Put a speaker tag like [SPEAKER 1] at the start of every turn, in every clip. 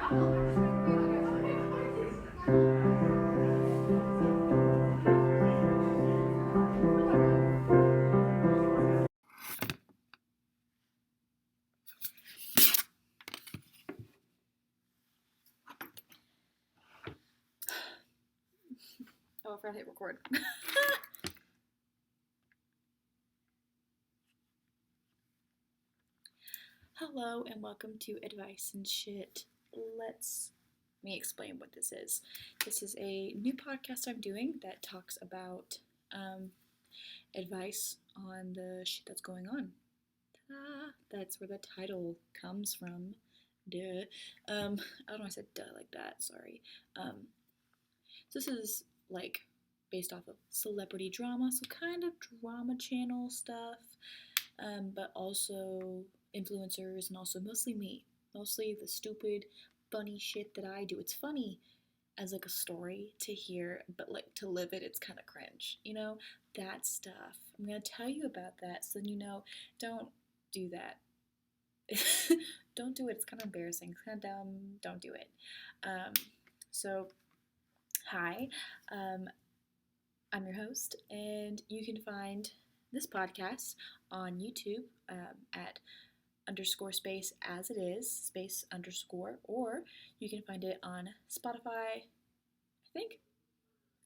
[SPEAKER 1] Oh, I forgot to hit record. Hello and welcome to Advice and Shit. Let me explain what this is. This is a new podcast I'm doing that talks about advice on the shit that's going on. That's where the title comes from. Duh. I don't know why I said duh like that. Sorry. So this is like based off of celebrity drama, so kind of drama channel stuff, but also influencers and also mostly me. Mostly the stupid, funny shit that I do. It's funny as like a story to hear, but like to live it, it's kind of cringe. You know, that stuff. I'm gonna tell you about that so then you know, don't do that. Don't do it. It's kind of embarrassing. It's kind of dumb. Don't do it. So, hi. I'm your host, and you can find this podcast on YouTube at _space as it is, space _, or you can find it on Spotify, I think,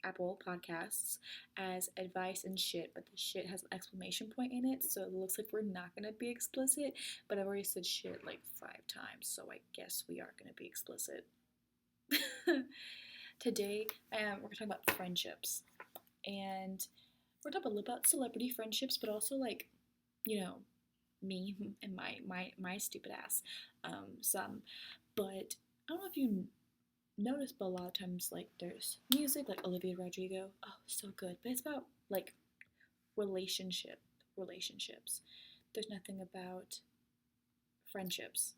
[SPEAKER 1] Apple Podcasts as Advice and Shit, but the shit has an exclamation point in it, so it looks like we're not going to be explicit, but I've already said shit like 5 times, so I guess we are going to be explicit. Today, we're going to talk about friendships, and we're going to talk a little about celebrity friendships, but also like, you know, me and my stupid ass, some, but I don't know if you notice, but a lot of times like there's music like Olivia Rodrigo, oh so good, but it's about like relationships. There's nothing about friendships,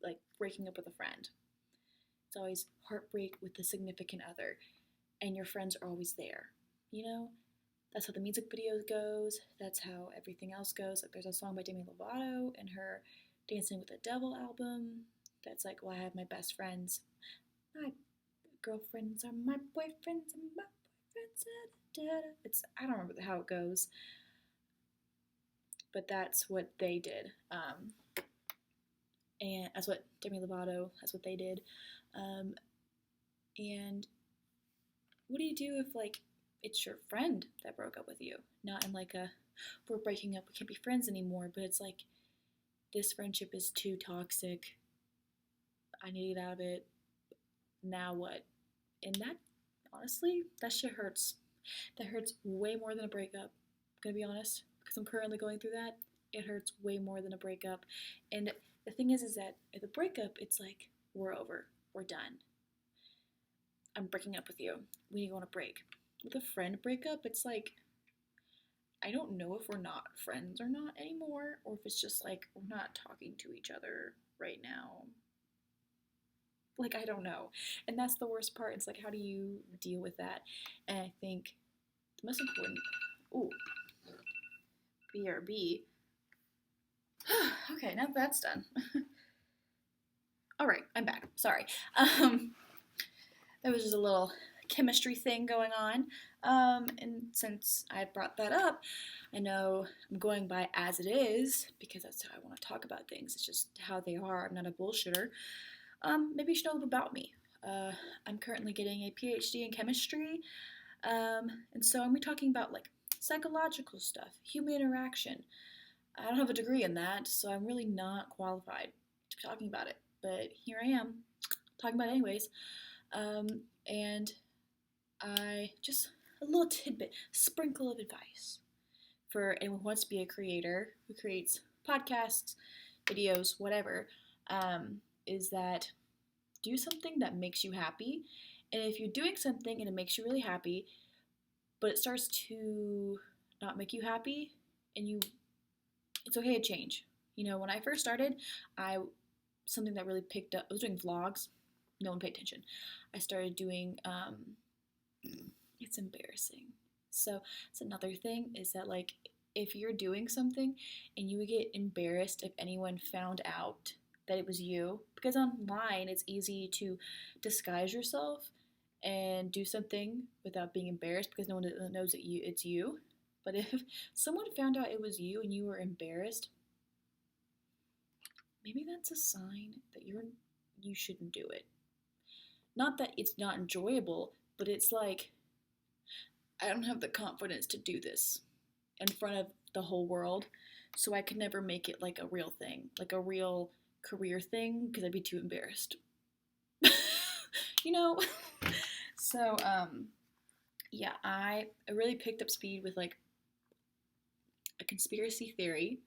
[SPEAKER 1] like breaking up with a friend. It's always heartbreak with the significant other, and your friends are always there, you know. That's how the music video goes. That's how everything else goes. Like there's a song by Demi Lovato and her Dancing with the Devil album that's like, well, I have my best friends. My girlfriends are my boyfriends and my boyfriends. It's, I don't remember how it goes, but that's what they did. And that's what Demi Lovato, that's what they did. And what do you do if like it's your friend that broke up with you? Not in like a, we're breaking up, we can't be friends anymore, but it's like, this friendship is too toxic. I need to get out of it. Now what? And that, honestly, that shit hurts. That hurts way more than a breakup. I'm gonna be honest, because I'm currently going through that. It hurts way more than a breakup. And the thing is that at a breakup, it's like, we're over. We're done. I'm breaking up with you. We need to go on a break. With a friend breakup, it's like, I don't know if we're not friends or not anymore, or if it's just like, we're not talking to each other right now. Like, I don't know. And that's the worst part. It's like, how do you deal with that? And I think the most important, BRB. Okay, now that's done. All right, I'm back. Sorry. There was just a little chemistry thing going on. And since I brought that up, I know I'm going by as it is because that's how I want to talk about things. It's just how they are. I'm not a bullshitter. Maybe you should know a little about me. I'm currently getting a PhD in chemistry. And so I'm talking about like psychological stuff, human interaction. I don't have a degree in that, so I'm really not qualified to be talking about it. But here I am, talking about it anyways. And I just a little tidbit, sprinkle of advice for anyone who wants to be a creator who creates podcasts, videos, whatever, is that do something that makes you happy. And if you're doing something and it makes you really happy, but it starts to not make you happy, and it's okay to change. You know, when I first started, something that really picked up, I was doing vlogs. No one paid attention. I started doing, it's embarrassing. So it's another thing is that like, if you're doing something and you would get embarrassed if anyone found out that it was you, because online it's easy to disguise yourself and do something without being embarrassed because no one knows that it's you. But if someone found out it was you and you were embarrassed, maybe that's a sign that you shouldn't do it. Not that it's not enjoyable, but it's like, I don't have the confidence to do this in front of the whole world, so I could never make it like a real thing, like a real career thing, because I'd be too embarrassed. you know? So, yeah, I really picked up speed with like a conspiracy theory,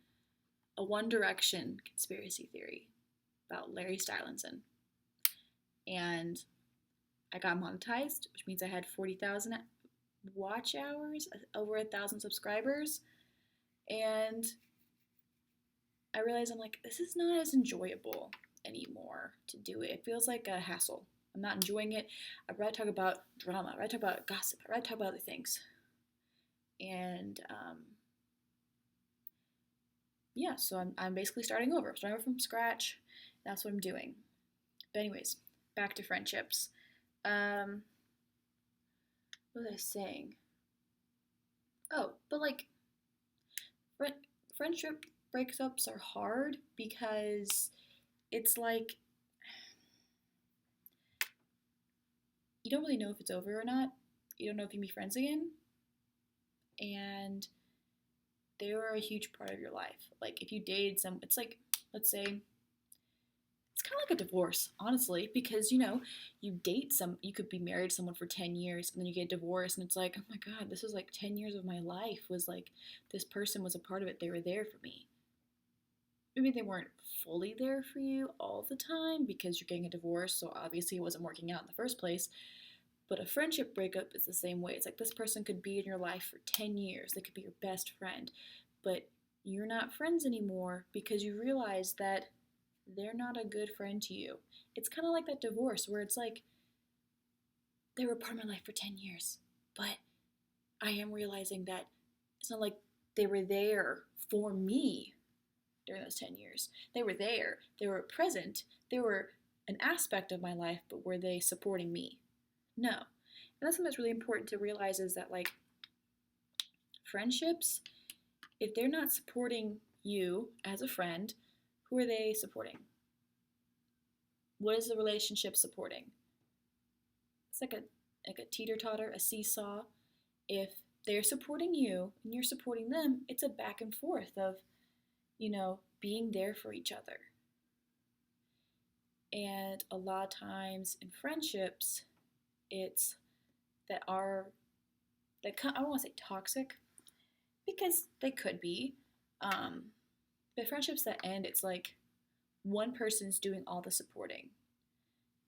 [SPEAKER 1] a One Direction conspiracy theory about Larry Stylinson. And I got monetized, which means I had 40,000 watch hours, over 1,000 subscribers, and I realized I'm like, this is not as enjoyable anymore to do it. It feels like a hassle. I'm not enjoying it. I'd rather talk about drama. I'd rather talk about gossip. I'd rather talk about other things. And yeah, so I'm basically starting over. I'm starting over from scratch. That's what I'm doing. But anyways, back to friendships. What was I saying? Oh, but like, friendship breakups are hard because it's like you don't really know if it's over or not. You don't know if you can be friends again. And they were a huge part of your life. Like if you dated some, it's like, let's say, it's kind of like a divorce, honestly, because you date you could be married to someone for 10 years and then you get divorced and it's like, oh my God, this is like 10 years of my life was like, this person was a part of it. They were there for me. Maybe they weren't fully there for you all the time because you're getting a divorce, so obviously it wasn't working out in the first place. But a friendship breakup is the same way. It's like this person could be in your life for 10 years. They could be your best friend. But you're not friends anymore because you realize that they're not a good friend to you. It's kind of like that divorce where it's like they were part of my life for 10 years. But I am realizing that it's not like they were there for me during those 10 years. They were there. They were present. They were an aspect of my life, but were they supporting me? No. And that's something that's really important to realize is that, like, friendships, if they're not supporting you as a friend, who are they supporting? What is the relationship supporting? It's like a teeter-totter, a seesaw. If they're supporting you and you're supporting them, it's a back and forth of, being there for each other. And a lot of times in friendships, it's that are I don't want to say toxic because they could be, but friendships that end, it's like one person's doing all the supporting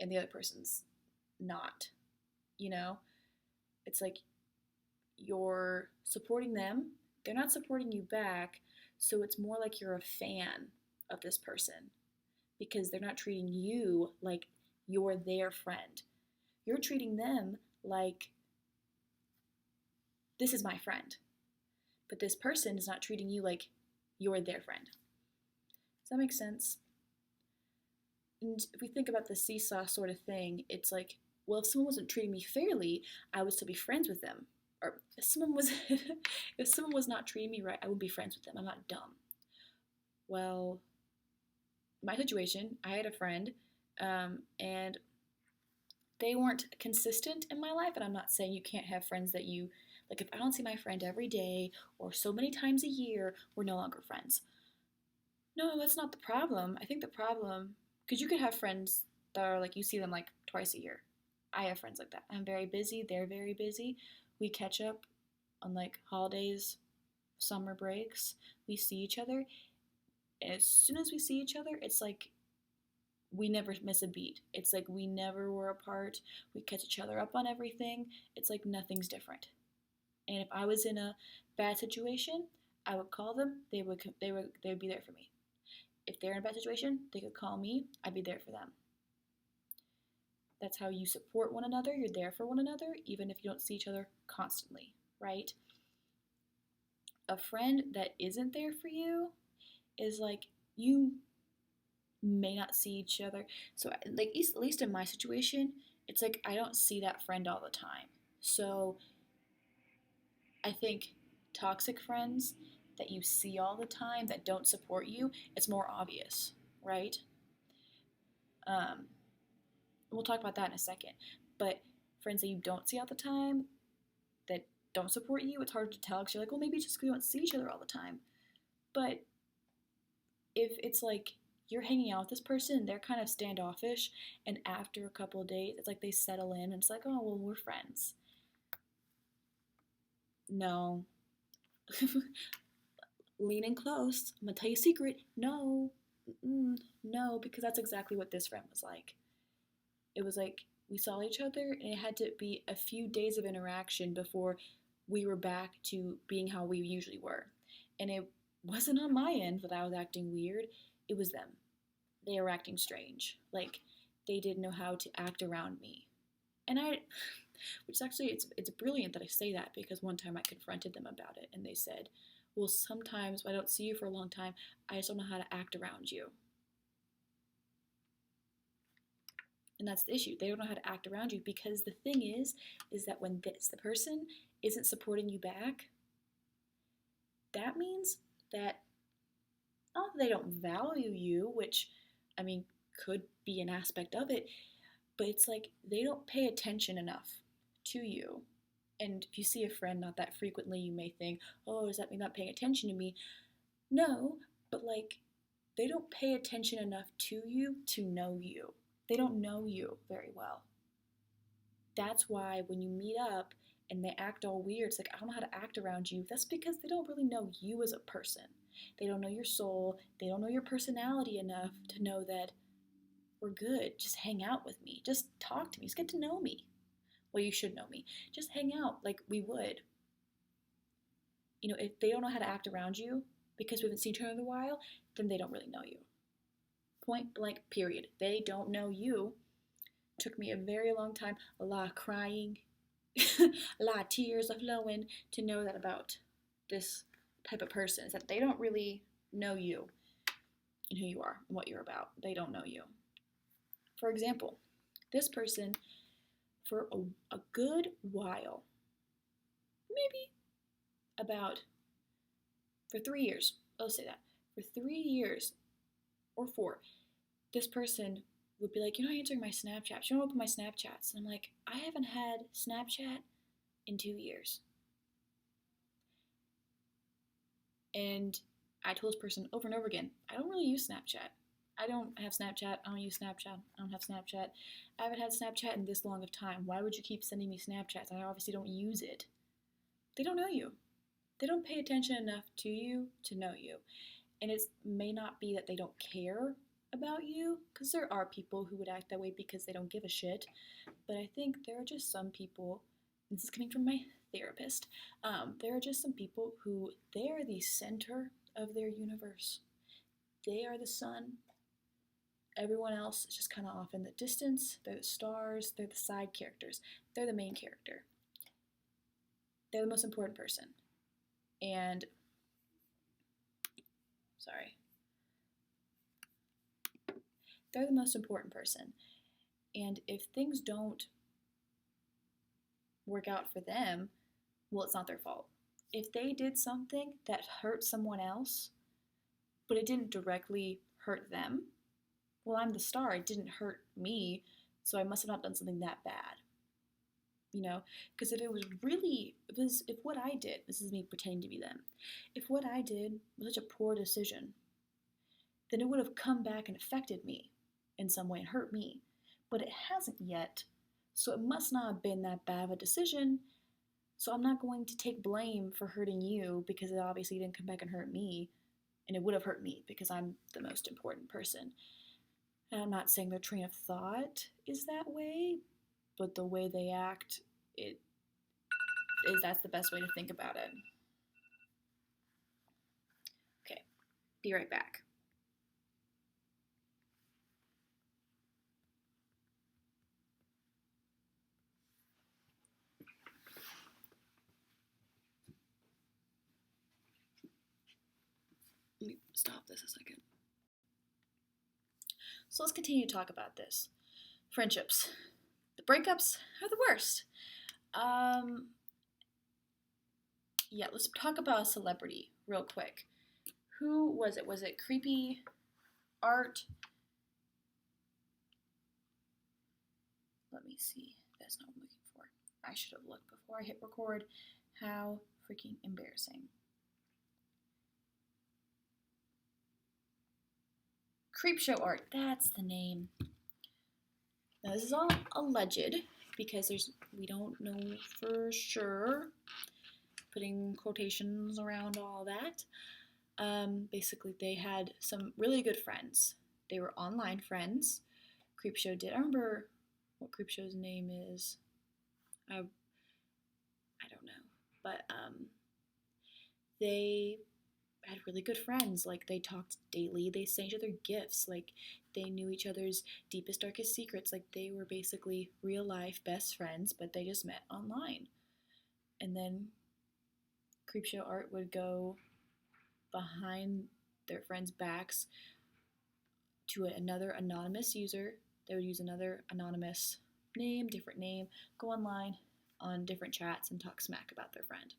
[SPEAKER 1] and the other person's not. It's like you're supporting them, they're not supporting you back, so it's more like you're a fan of this person because they're not treating you like you're their friend. You're treating them like this is my friend. But this person is not treating you like you're their friend. Does that make sense? And if we think about the seesaw sort of thing, it's like, well, if someone wasn't treating me fairly, I would still be friends with them. Or if someone was not treating me right, I wouldn't be friends with them. I'm not dumb. Well, my situation, I had a friend, and they weren't consistent in my life. And I'm not saying you can't have friends that you like. If I don't see my friend every day or so many times a year, we're no longer friends. No, that's not the problem. I think the problem, because you could have friends that are like you see them like twice a year. I have friends like that. I'm very busy. They're very busy. We catch up on like holidays, summer breaks. We see each other. And as soon as we see each other, it's like we never miss a beat. It's like we never were apart. We catch each other up on everything. It's like nothing's different. And if I was in a bad situation, I would call them. They would be there for me. If they're in a bad situation, they could call me. I'd be there for them. That's how you support one another. You're there for one another, even if you don't see each other constantly, right? A friend that isn't there for you is like you may not see each other. So, like, at least in my situation, it's like I don't see that friend all the time. So, I think toxic friends that you see all the time that don't support you, it's more obvious, right? Um, we'll talk about that in a second. But friends that you don't see all the time that don't support you, it's hard to tell because you're like, well, maybe it's just because we don't see each other all the time. But if it's like you're hanging out with this person, they're kind of standoffish, and after a couple of days, it's like they settle in, and it's like, oh, well, we're friends. No. Lean in close. I'm gonna tell you a secret. No. No, because that's exactly what this friend was like. It was like we saw each other, and it had to be a few days of interaction before we were back to being how we usually were. And it wasn't on my end that I was acting weird, it was them. They were acting strange. Like, they didn't know how to act around me. And which actually, it's brilliant that I say that because one time I confronted them about it and they said, well, sometimes when I don't see you for a long time, I just don't know how to act around you. And that's the issue. They don't know how to act around you because the thing is that when the person isn't supporting you back, that means that not that they don't value you, which, I mean, could be an aspect of it, but it's like they don't pay attention enough to you. And if you see a friend not that frequently, you may think, oh, does that mean not paying attention to me? No, but like they don't pay attention enough to you to know you. They don't know you very well. That's why when you meet up and they act all weird, it's like, I don't know how to act around you. That's because they don't really know you as a person. They don't know your soul. They don't know your personality enough to know that we're good. Just hang out with me. Just talk to me. Just get to know me. Well, you should know me. Just hang out like we would. You know, if they don't know how to act around you because we haven't seen each other in a while, then they don't really know you. Point blank, period. They don't know you. Took me a very long time, a lot of crying, a lot of tears of flowing to know that about this type of person is that they don't really know you and who you are and what you're about. They don't know you. For example, this person, for a good while, maybe for 3 years, let's say that, for 3 years or 4, this person would be like, you're not answering my Snapchat. You don't open my Snapchats. And I'm like, I haven't had Snapchat in 2 years. And I told this person over and over again, I don't really use Snapchat. I don't have Snapchat. I don't use Snapchat. I don't have Snapchat. I haven't had Snapchat in this long of time. Why would you keep sending me Snapchats? I obviously don't use it. They don't know you. They don't pay attention enough to you to know you. And it may not be that they don't care about you, because there are people who would act that way because they don't give a shit. But I think there are just some people, and this is coming from my therapist, there are just some people who they are the center of their universe. They are the sun. Everyone else is just kind of off in the distance. They're the stars. They're the side characters. They're the main character. They're the most important person. And, sorry. They're the most important person. And if things don't work out for them, well, it's not their fault. If they did something that hurt someone else, but it didn't directly hurt them, well, I'm the star. It didn't hurt me, so I must have not done something that bad. You know, because if what I did, this is me pretending to be them, if what I did was such a poor decision, then it would have come back and affected me in some way and hurt me. But it hasn't yet, so it must not have been that bad of a decision. So I'm not going to take blame for hurting you because it obviously didn't come back and hurt me, and it would have hurt me because I'm the most important person. And I'm not saying their train of thought is that way, but the way they act, that's the best way to think about it. Okay, be right back. Let me stop this a second. So let's continue to talk about this. Friendships. The breakups are the worst. Um, yeah, let's talk about a celebrity real quick. Who was it? Was it Creepy Art? Let me see. That's not what I'm looking for. I should have looked before I hit record. How freaking embarrassing. Creepshow Art. That's the name. Now this is all alleged because we don't know for sure. Putting quotations around all that. Basically, they had some really good friends. They were online friends. Creepshow did. I remember what Creepshow's name is. I don't know, but they had really good friends. Like they talked daily. They sent each other gifts. Like they knew each other's deepest, darkest secrets. Like they were basically real life best friends, but they just met online. And then Creepshow Art would go behind their friends' backs to another anonymous user. They would use another anonymous name, different name, go online on different chats and talk smack about their friend.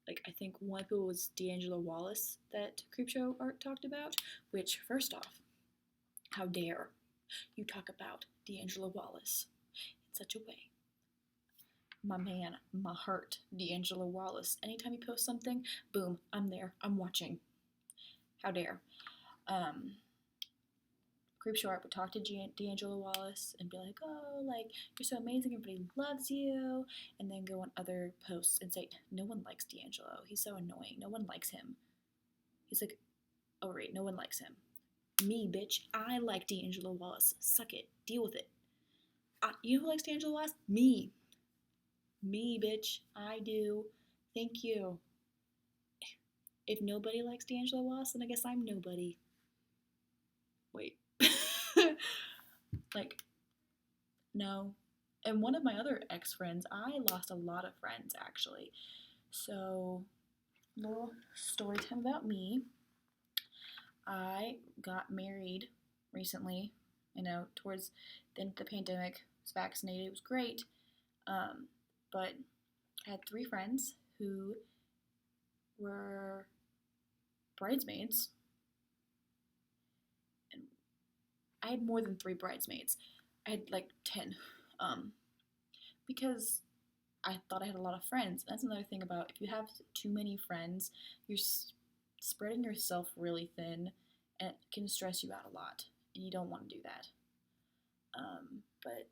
[SPEAKER 1] Like, I think one of people was D'Angelo Wallace that Creepshow Art talked about, which, first off, how dare you talk about D'Angelo Wallace in such a way. My man, my heart, D'Angelo Wallace. Anytime he posts something, boom, I'm there, I'm watching. How dare. Creepshow Art would talk to D'Angelo Wallace and be like, oh, like, you're so amazing, everybody loves you, and then go on other posts and say, no one likes D'Angelo, he's so annoying, no one likes him. He's like, oh, right, no one likes him. Me, bitch, I like D'Angelo Wallace. Suck it, deal with it. You know who likes D'Angelo Wallace? Me. Me, bitch, I do. Thank you. If nobody likes D'Angelo Wallace, then I guess I'm nobody. Wait. Like, no. And one of my other ex-friends, I lost a lot of friends, actually. So, little story time about me. I got married recently, towards the end of the pandemic. I was vaccinated. It was great. But I had 3 friends who were bridesmaids. And I had more than 3 bridesmaids. I had like 10. Because I thought I had a lot of friends. That's another thing about if you have too many friends, you're spreading yourself really thin, and it can stress you out a lot, and you don't want to do that. But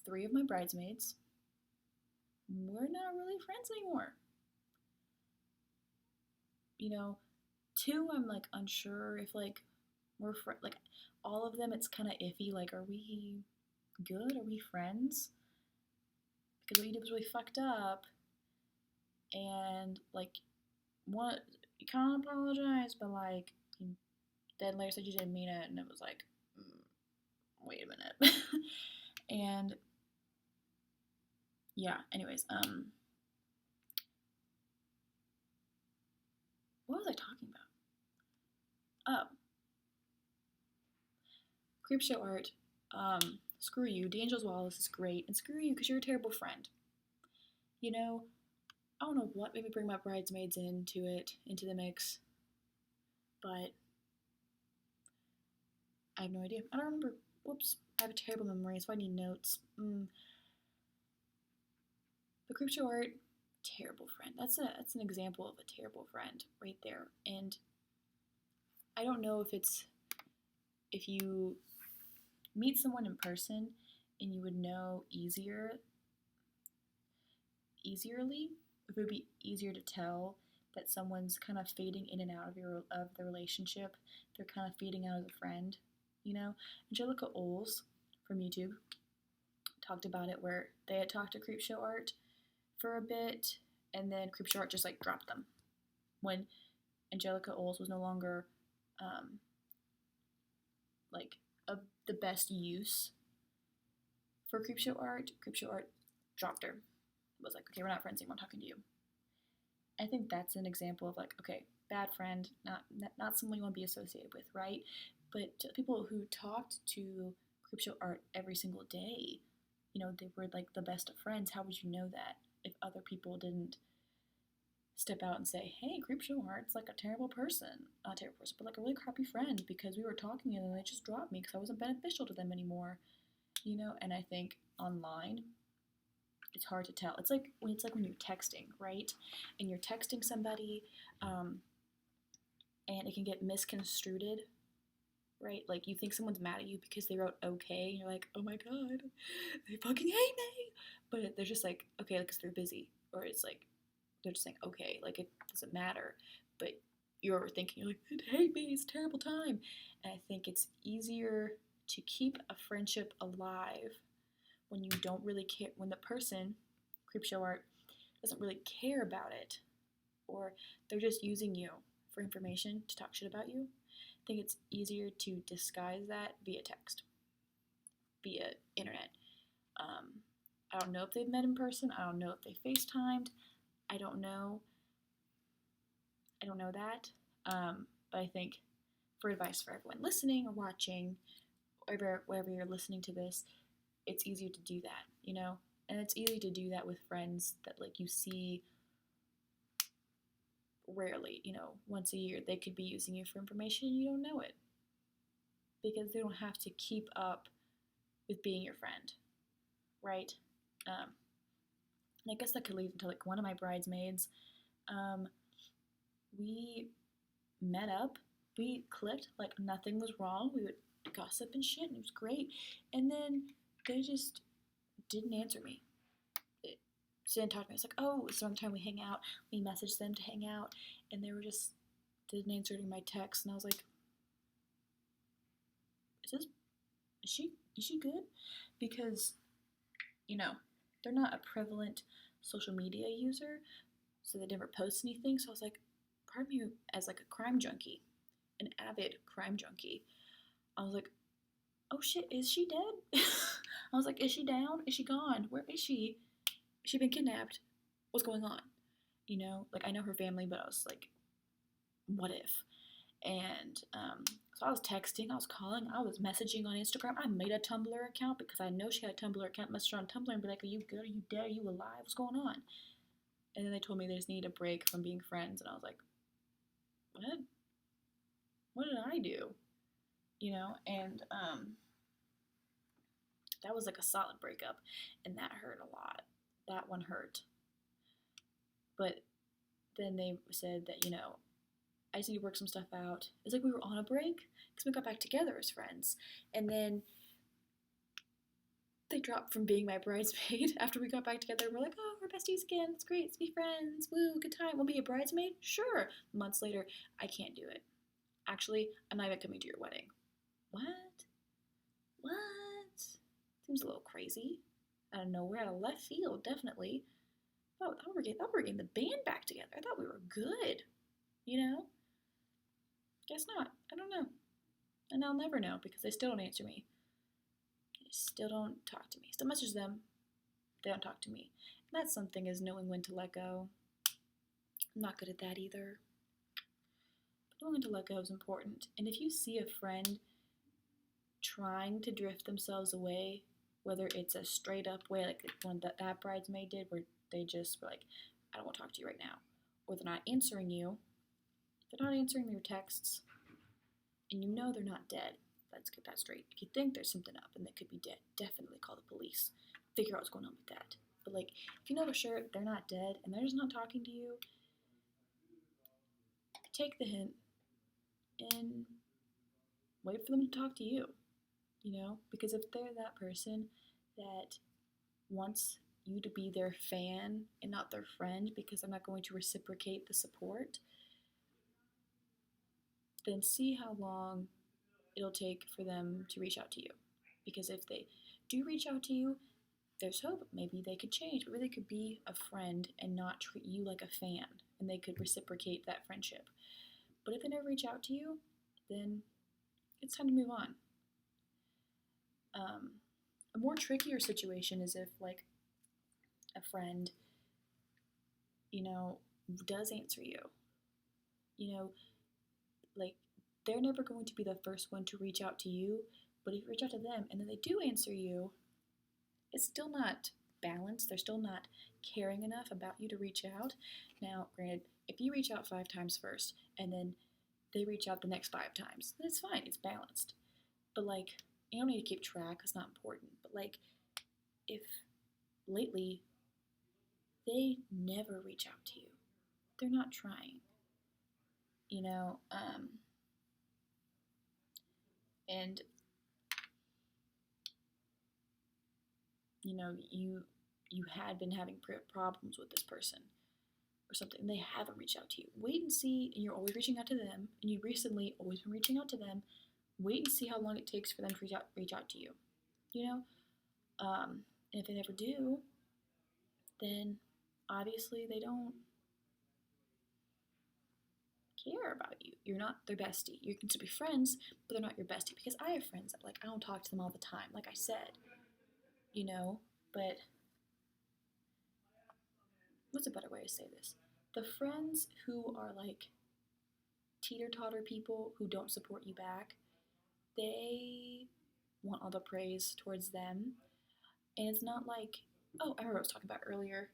[SPEAKER 1] 3 of my bridesmaids, we're not really friends anymore. 2, I'm like unsure if like we're like all of them. It's kind of iffy. Like, are we good? Are we friends? Because what you did was really fucked up, and like, what you can't apologize, but like, then later said you didn't mean it, and it was like, wait a minute. And yeah, anyways, what was I talking about? Oh, Creepshow Art. Screw you. D'Angelo Wallace is great, and screw you because you're a terrible friend. I don't know what made me bring my bridesmaids into the mix, but I have no idea. I don't remember. Whoops. I have a terrible memory, so I need notes. The Creepshow Art, terrible friend. That's an example of a terrible friend right there. And I don't know if you meet someone in person and you would know easierly, if it would be easier to tell that someone's kind of fading in and out of the relationship. They're kind of fading out as a friend, Angelica Oles from YouTube talked about it, where they had talked to Creepshow Art for a bit, and then Creepshow Art just like dropped them when Angelica Oles was no longer like of the best use for Creepshow Art. Creepshow Art dropped her. It was like, okay, we're not friends anymore. I'm talking to you. I think that's an example of like, okay, bad friend, not someone you want to be associated with, right? But to people who talked to Creepshow Art every single day, they were like the best of friends. How would you know that if other people didn't step out and say, hey, Creepshow Art's like a terrible person? Not a terrible person, but like a really crappy friend because we were talking and then they just dropped me because I wasn't beneficial to them anymore. And I think online, it's hard to tell. It's like when you're texting, right? And you're texting somebody, and it can get misconstrued, right? Like you think someone's mad at you because they wrote okay, and you're like, oh my god, they fucking hate me. But they're just like, okay, because they're busy, or it's like they're just saying okay, like it doesn't matter. But you're thinking, you're like, they hate me, it's a terrible time. And I think it's easier to keep a friendship alive when you don't really care, when the person, Creepshow Art, doesn't really care about it, or they're just using you for information to talk shit about you. I think it's easier to disguise that via text, via internet. I don't know if they've met in person. I don't know if they FaceTimed. I don't know. I don't know that. But I think for advice for everyone listening or watching, wherever you're listening to this, it's easier to do that, And it's easy to do that with friends that like you see rarely, once a year. They could be using you for information and you don't know it because they don't have to keep up with being your friend, right? And I guess that could lead into like one of my bridesmaids. We met up, we clicked, like nothing was wrong. We would gossip and shit, and it was great. And then they just didn't answer me. She didn't talk to me. It's like, oh, sometime we hang out. We messaged them to hang out, and they were just didn't answer my text. And I was like, is she good? Because they're not a prevalent social media user, so they never post anything. So I was like, part of me as like a crime junkie, an avid crime junkie, I was like, oh shit, is she dead? I was like, is she down? Is she gone? Where is she? Has she been kidnapped? What's going on? Like I know her family, but I was like, what if? And so I was texting, I was calling, I was messaging on Instagram. I made a Tumblr account because I know she had a Tumblr account. Messaged her on Tumblr and be like, are you good? Are you dead? Are you alive? What's going on? And then they told me they just need a break from being friends. And I was like, what? What did I do? And that was like a solid breakup. And that hurt a lot. That one hurt. But then they said that, I just need to work some stuff out. It's like we were on a break because we got back together as friends. And then they dropped from being my bridesmaid after we got back together. We're like, oh, we're besties again. It's great. Let's be friends. Woo, good time. We'll be a bridesmaid? Sure. Months later, I can't do it. Actually, I'm not even coming to your wedding. What? Seems a little crazy. Out of nowhere, out of left field, definitely. Oh, I thought we were getting the band back together. I thought we were good. Guess not. I don't know. And I'll never know because they still don't answer me. They still don't talk to me. Still message them. They don't talk to me. And that's something, is knowing when to let go. I'm not good at that either. But knowing when to let go is important. And if you see a friend trying to drift themselves away, whether it's a straight up way, like one that bridesmaid did, where they just were like, I don't want to talk to you right now, or they're not answering you, they're not answering your texts, and they're not dead. Let's get that straight. If you think there's something up and they could be dead, definitely call the police. Figure out what's going on with that. But like, if you know for sure they're not dead and they're just not talking to you, take the hint and wait for them to talk to you. Because if they're that person that wants you to be their fan and not their friend because they're not going to reciprocate the support, then see how long it'll take for them to reach out to you. Because if they do reach out to you, there's hope. Maybe they could change. Maybe they could be a friend and not treat you like a fan, and they could reciprocate that friendship. But if they never reach out to you, then it's time to move on. A more trickier situation is if, like, a friend, does answer you. Like, they're never going to be the first one to reach out to you. But if you reach out to them and then they do answer you, it's still not balanced. They're still not caring enough about you to reach out. Now, granted, if you reach out 5 times first and then they reach out the next 5 times, then it's fine. It's balanced. But like, you don't need to keep track. It's not important. But like, if lately they never reach out to you, they're not trying, you know, and you know you had been having problems with this person or something, and they haven't reached out to you. Wait and see, and you're always reaching out to them, and you've recently always been reaching out to them. Wait and see how long it takes for them to reach out to you. You know, and if they never do, then obviously they don't care about you. You're not their bestie. You can still be friends, but they're not your bestie. Because I have friends that, like, I don't talk to them all the time, like I said, you know. But what's a better way to say this? The friends who are like teeter-totter people who don't support you back, they want all the praise towards them. And it's not like, oh, I remember I was talking about earlier.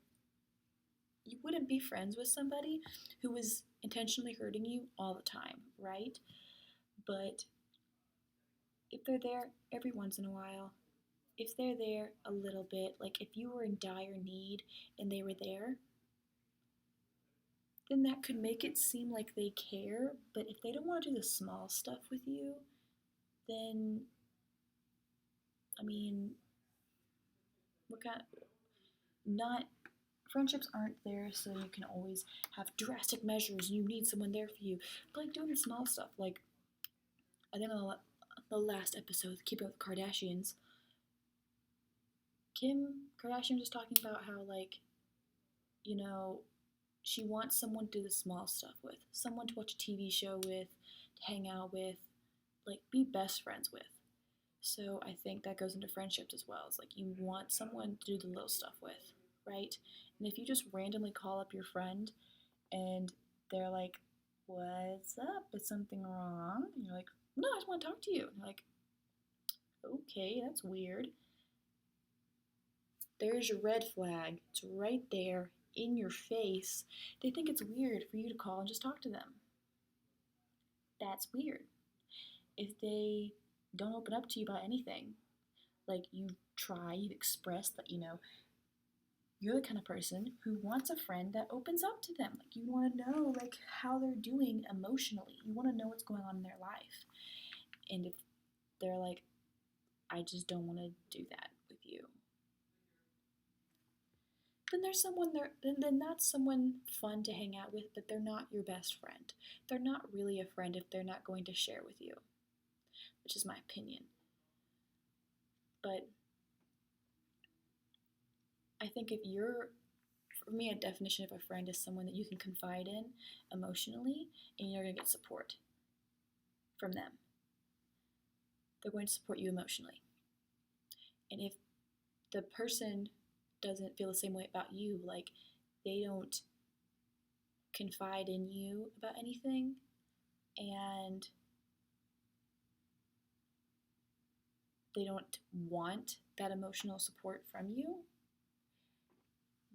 [SPEAKER 1] You wouldn't be friends with somebody who was intentionally hurting you all the time, right? But if they're there every once in a while, if they're there a little bit, like if you were in dire need and they were there, then that could make it seem like they care. But if they don't want to do the small stuff with you, then, I mean, what kind of, not, friendships aren't there so you can always have drastic measures and you need someone there for you. But like doing the small stuff, like I think on the last episode, Keeping Up with the Kardashians, Kim Kardashian was talking about how, like, you know, she wants someone to do the small stuff with, someone to watch a TV show with, to hang out with, like be best friends with. So I think that goes into friendships as well. It's like you want someone to do the little stuff with, right? And if you just randomly call up your friend and they're like, "What's up? Is something wrong?" And you're like, "No, I just want to talk to you." And you're like, "Okay, that's weird." There's your red flag. It's right there in your face. They think it's weird for you to call and just talk to them. That's weird. If they don't open up to you about anything, like you've expressed that, you're the kind of person who wants a friend that opens up to them. Like you want to know like how they're doing emotionally. You want to know what's going on in their life. And if they're like, I just don't want to do that with you, then there's someone there. Then that's someone fun to hang out with, but they're not your best friend. They're not really a friend if they're not going to share with you, which is my opinion. But I think for me, a definition of a friend is someone that you can confide in emotionally and you're going to get support from them. They're going to support you emotionally. And if the person doesn't feel the same way about you, like they don't confide in you about anything and they don't want that emotional support from you,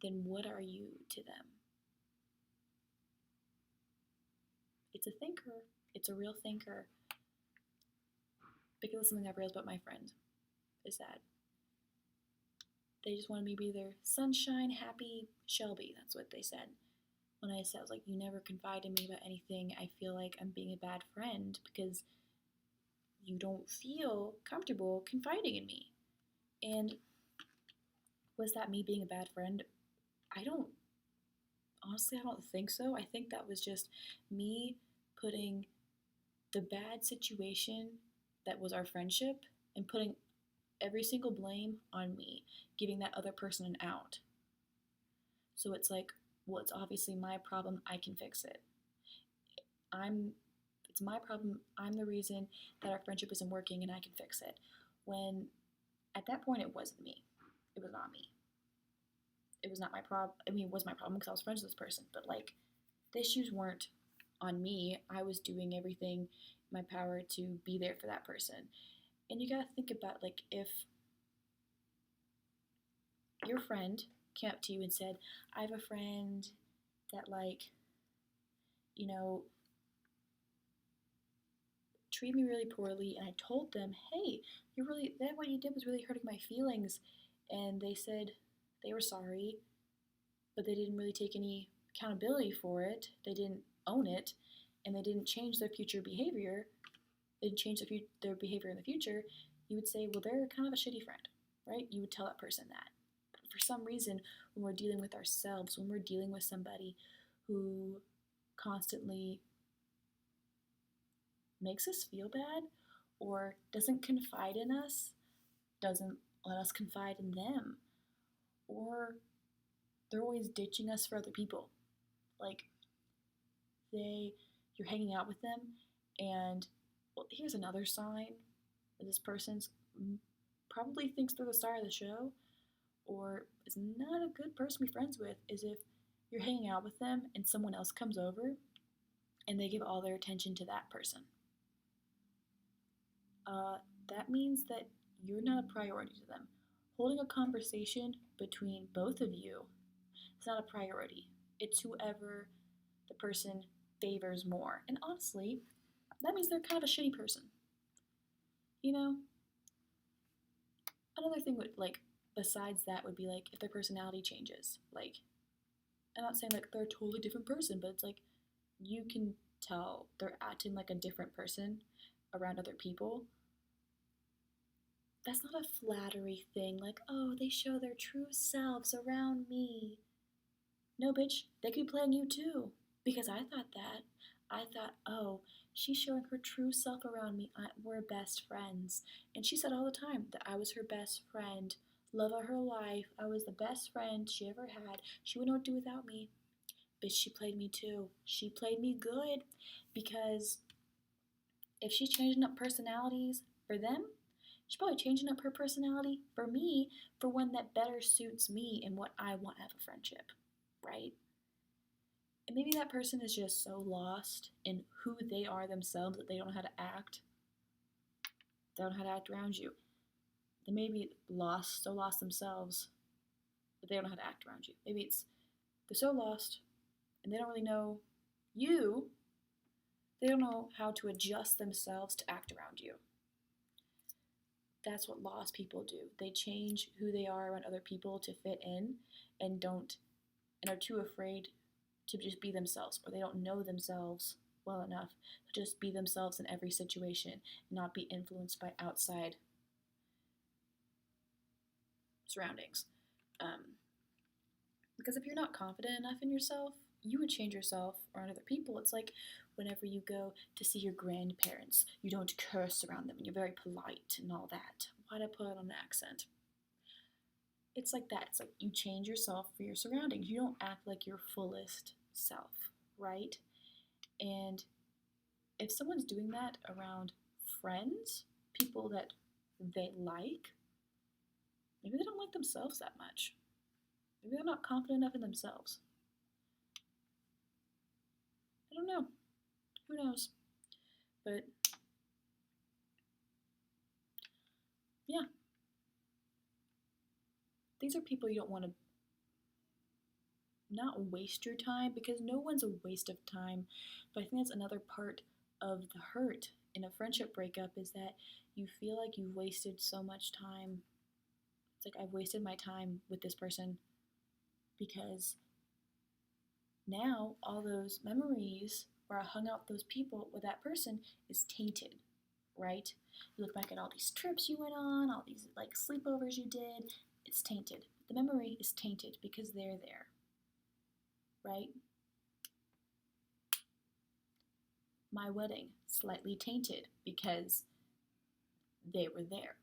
[SPEAKER 1] then what are you to them? It's a thinker. It's a real thinker. Because something I've realized about my friend is that they just wanted me to be their sunshine, happy Shelby. That's what they said. When I said, I was like, you never confide in me about anything, I feel like I'm being a bad friend because you don't feel comfortable confiding in me. And was that me being a bad friend? Honestly, I don't think so. I think that was just me putting the bad situation that was our friendship and putting every single blame on me, giving that other person an out. So it's like, well, it's obviously my problem. I can fix it. It's my problem. I'm the reason that our friendship isn't working and I can fix it. When at that point, it wasn't me. It was not me. It was not my problem. I mean, it was my problem because I was friends with this person, but like, the issues weren't on me. I was doing everything my power to be there for that person. And you gotta think about, like, if your friend came up to you and said, I have a friend that, like, you know, treated me really poorly, and I told them, hey, that what you did was really hurting my feelings. And they said they were sorry, but they didn't really take any accountability for it. They didn't own it, and they didn't change their future behavior. They didn't change their behavior in the future. You would say, well, they're kind of a shitty friend, right? You would tell that person that. But for some reason, when we're dealing with ourselves, when we're dealing with somebody who constantly makes us feel bad or doesn't confide in us, doesn't let us confide in them, or they're always ditching us for other people. Like, you're hanging out with them, and, well, here's another sign that this person's probably thinks they're the star of the show, or is not a good person to be friends with, is if you're hanging out with them and someone else comes over and they give all their attention to that person. That means that you're not a priority to them. Holding a conversation between both of you is not a priority. It's whoever the person favors more. And honestly, that means they're kind of a shitty person. You know? Another thing would, like, besides that would be, like, if their personality changes. Like, I'm not saying, like, they're a totally different person, but it's like, you can tell they're acting like a different person around other people. That's not a flattery thing, like, oh, they show their true selves around me. No, bitch, they could be playing you too. Because I thought that. I thought, oh, she's showing her true self around me. We're best friends. And she said all the time that I was her best friend. Love of her life. I was the best friend she ever had. She wouldn't know what to do without me. But she played me too. She played me good. Because if she's changing up personalities for them, she's probably changing up her personality for me for one that better suits me and what I want out of a friendship, right? And maybe that person is just so lost in who they are themselves that they don't know how to act. They don't know how to act around you. They may be so lost themselves, but they don't know how to act around you. Maybe it's they're so lost and they don't really know you. They don't know how to adjust themselves to act around you. That's what lost people do. They change who they are around other people to fit in and are too afraid to just be themselves, or they don't know themselves well enough to just be themselves in every situation and not be influenced by outside surroundings. Because if you're not confident enough in yourself, you would change yourself around other people. It's like whenever you go to see your grandparents, you don't curse around them and you're very polite and all that. Why'd I put on an accent? It's like that. It's like you change yourself for your surroundings. You don't act like your fullest self, right? And if someone's doing that around friends, people that they like, maybe they don't like themselves that much. Maybe they're not confident enough in themselves. I don't know. Who knows? But yeah, these are people you don't want to not waste your time, because no one's a waste of time. But I think that's another part of the hurt in a friendship breakup, is that you feel like you've wasted so much time. It's like, I've wasted my time with this person because now all those memories where I hung out with those people with that person is tainted, right? You look back at all these trips you went on, all these like sleepovers you did, it's tainted. The memory is tainted because they're there, right? My wedding, slightly tainted because they were there.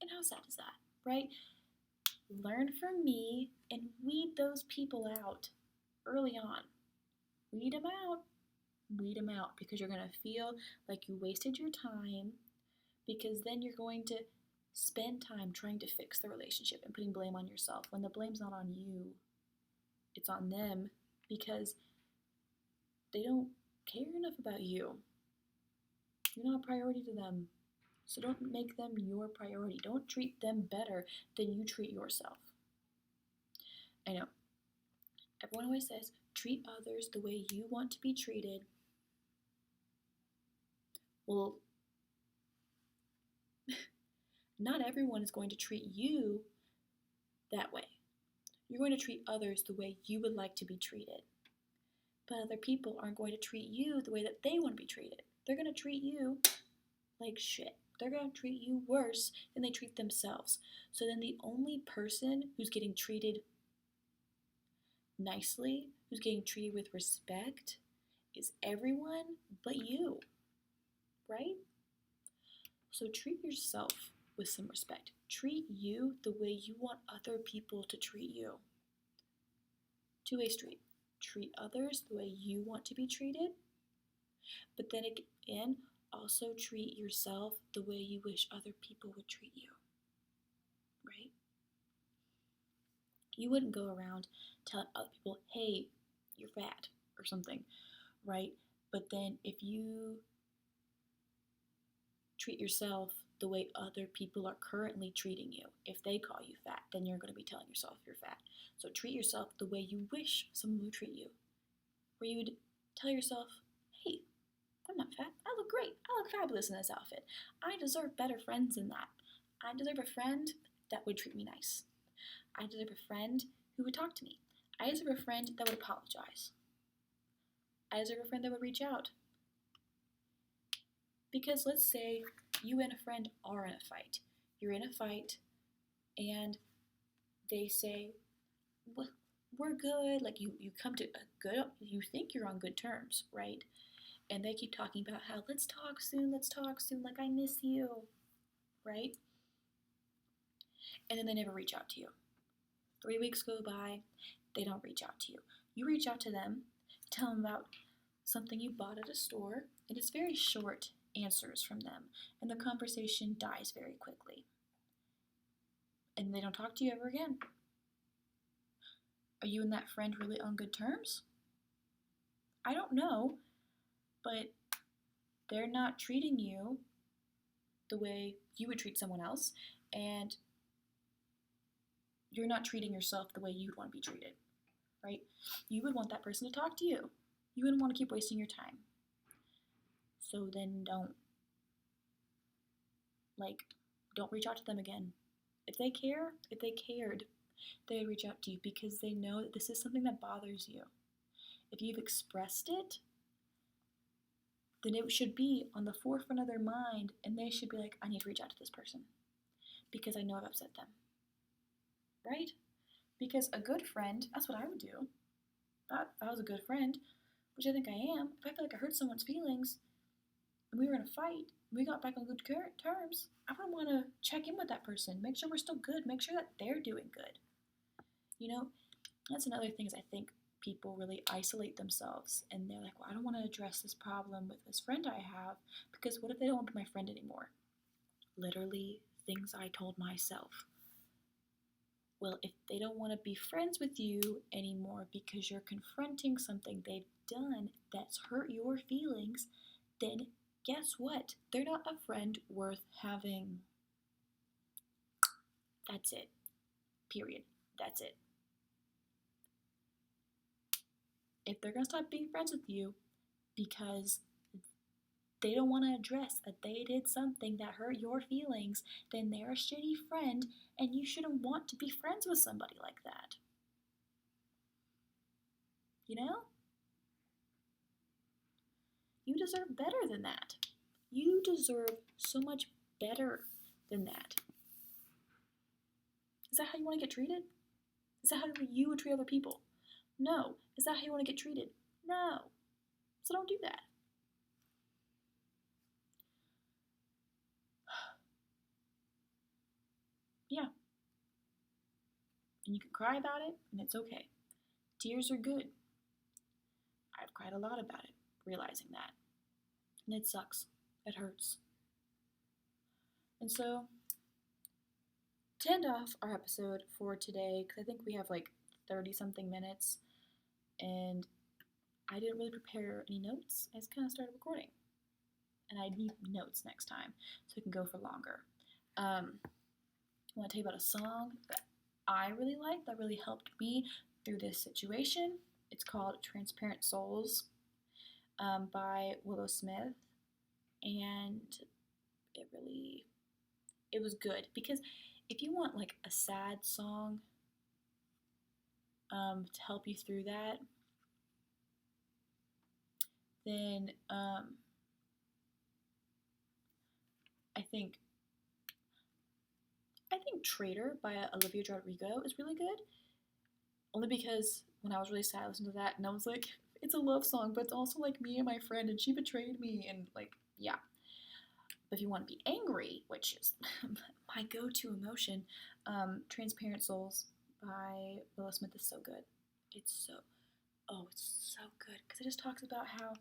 [SPEAKER 1] And how sad is that, right? Learn from me and weed those people out early on. Weed them out. Weed them out, because you're going to feel like you wasted your time, because then you're going to spend time trying to fix the relationship and putting blame on yourself when the blame's not on you. It's on them, because they don't care enough about you. You're not a priority to them. So don't make them your priority. Don't treat them better than you treat yourself. I know. Everyone always says, treat others the way you want to be treated. Well, not everyone is going to treat you that way. You're going to treat others the way you would like to be treated. But other people aren't going to treat you the way that they want to be treated. They're going to treat you like shit. They're going to treat you worse than they treat themselves. So then the only person who's getting treated nicely, who's getting treated with respect, is everyone but you, right? So treat yourself with some respect. Treat you the way you want other people to treat you. Two-way street. Treat others the way you want to be treated, but then again, also treat yourself the way you wish other people would treat you, right? You wouldn't go around telling other people, hey, you're fat or something, right? But then if you treat yourself the way other people are currently treating you, if they call you fat, then you're going to be telling yourself you're fat. So treat yourself the way you wish someone would treat you, where you would tell yourself, hey, I'm not fat. I look great. I look fabulous in this outfit. I deserve better friends than that. I deserve a friend that would treat me nice. I deserve a friend who would talk to me. I deserve a friend that would apologize. I deserve a friend that would reach out. Because let's say you and a friend are in a fight. You're in a fight and they say, well, we're good. Like you come to a good, you think you're on good terms, right? And they keep talking about how let's talk soon, like I miss you, right? And then they never reach out to you. 3 weeks go by, they don't reach out to you. You reach out to them, tell them about something you bought at a store, and it's very short answers from them, and the conversation dies very quickly. And they don't talk to you ever again. Are you and that friend really on good terms? I don't know, but they're not treating you the way you would treat someone else, and you're not treating yourself the way you'd want to be treated, right? You would want that person to talk to you. You wouldn't want to keep wasting your time. So then don't reach out to them again. If they cared, they would reach out to you because they know that this is something that bothers you. If you've expressed it, then it should be on the forefront of their mind, and they should be like, I need to reach out to this person because I know I've upset them, right? Because a good friend, that's what I would do. If I was a good friend, which I think I am, if I feel like I hurt someone's feelings, and we were in a fight, we got back on good terms, I would want to check in with that person, make sure we're still good, make sure that they're doing good. You know, that's another thing is I think people really isolate themselves, and they're like, well, I don't want to address this problem with this friend I have, because what if they don't want to be my friend anymore? Literally, things I told myself. Well, if they don't want to be friends with you anymore because you're confronting something they've done that's hurt your feelings, then guess what? They're not a friend worth having. That's it. Period. That's it. If they're going to stop being friends with you because they don't want to address that they did something that hurt your feelings, then they're a shitty friend, and you shouldn't want to be friends with somebody like that. You know? You deserve better than that. You deserve so much better than that. Is that how you want to get treated? Is that how you would treat other people? No. Is that how you want to get treated? No. So don't do that. Yeah. And you can cry about it, and it's okay. Tears are good. I've cried a lot about it, realizing that. And it sucks. It hurts. And so, to end off our episode for today, because I think we have like 30-something minutes, and I didn't really prepare any notes. I just kind of started recording. and I need notes next time so I can go for longer. I want to tell you about a song that I really like that really helped me through this situation. It's called Transparent Souls by Willow Smith, and it was good because if you want like a sad song to help you through that, then I think Traitor by Olivia Rodrigo is really good. Only because when I was really sad, I listened to that and I was like, it's a love song, but it's also like me and my friend and she betrayed me and like, yeah. But if you want to be angry, which is my go-to emotion, Transparent Souls by Willow Smith is so good. It's so good because it just talks about how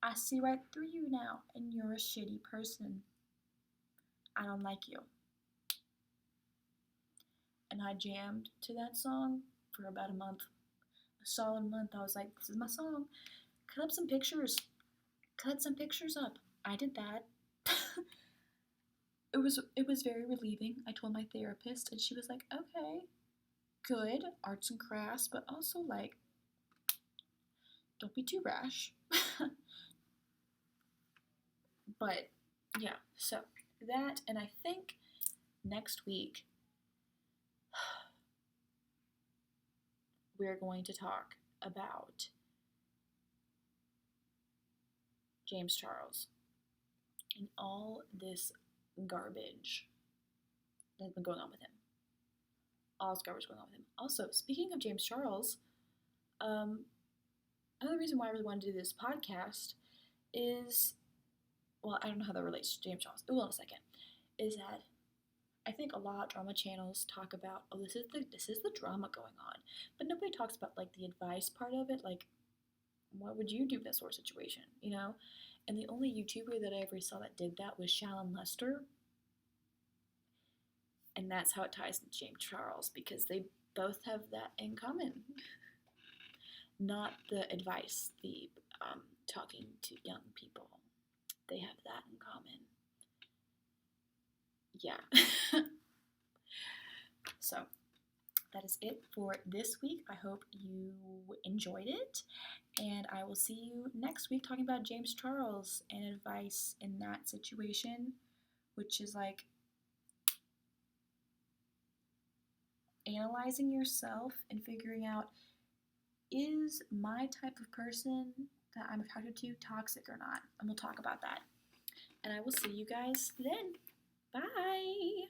[SPEAKER 1] I see right through you now and you're a shitty person. I don't like you. And I jammed to that song for about a month. A solid month. I was like, this is my song. Cut up some pictures. Cut some pictures up. I did that. It was very relieving. I told my therapist and she was like, okay, good, arts and crafts, but also like don't be too rash. But yeah, so that, and I think next week we're going to talk about James Charles and all this garbage that's been going on with him. All this garbage going on with him. Also, speaking of James Charles, another reason why I really wanted to do this podcast is, well, I don't know how that relates to James Charles. Well, in a second, is that I think a lot of drama channels talk about, oh, this is the drama going on, but nobody talks about like the advice part of it, like what would you do in that sort of situation, you know? And the only YouTuber that I ever saw that did that was Shallon Lester, and that's how it ties to James Charles because they both have that in common. Not the advice, the talking to young people. They have that in common. Yeah. So that is it for this week. I hope you enjoyed it, and I will see you next week talking about James Charles and advice in that situation, which is like analyzing yourself and figuring out, is my type of person that I'm attracted to toxic or not? And we'll talk about that. And I will see you guys then. Bye!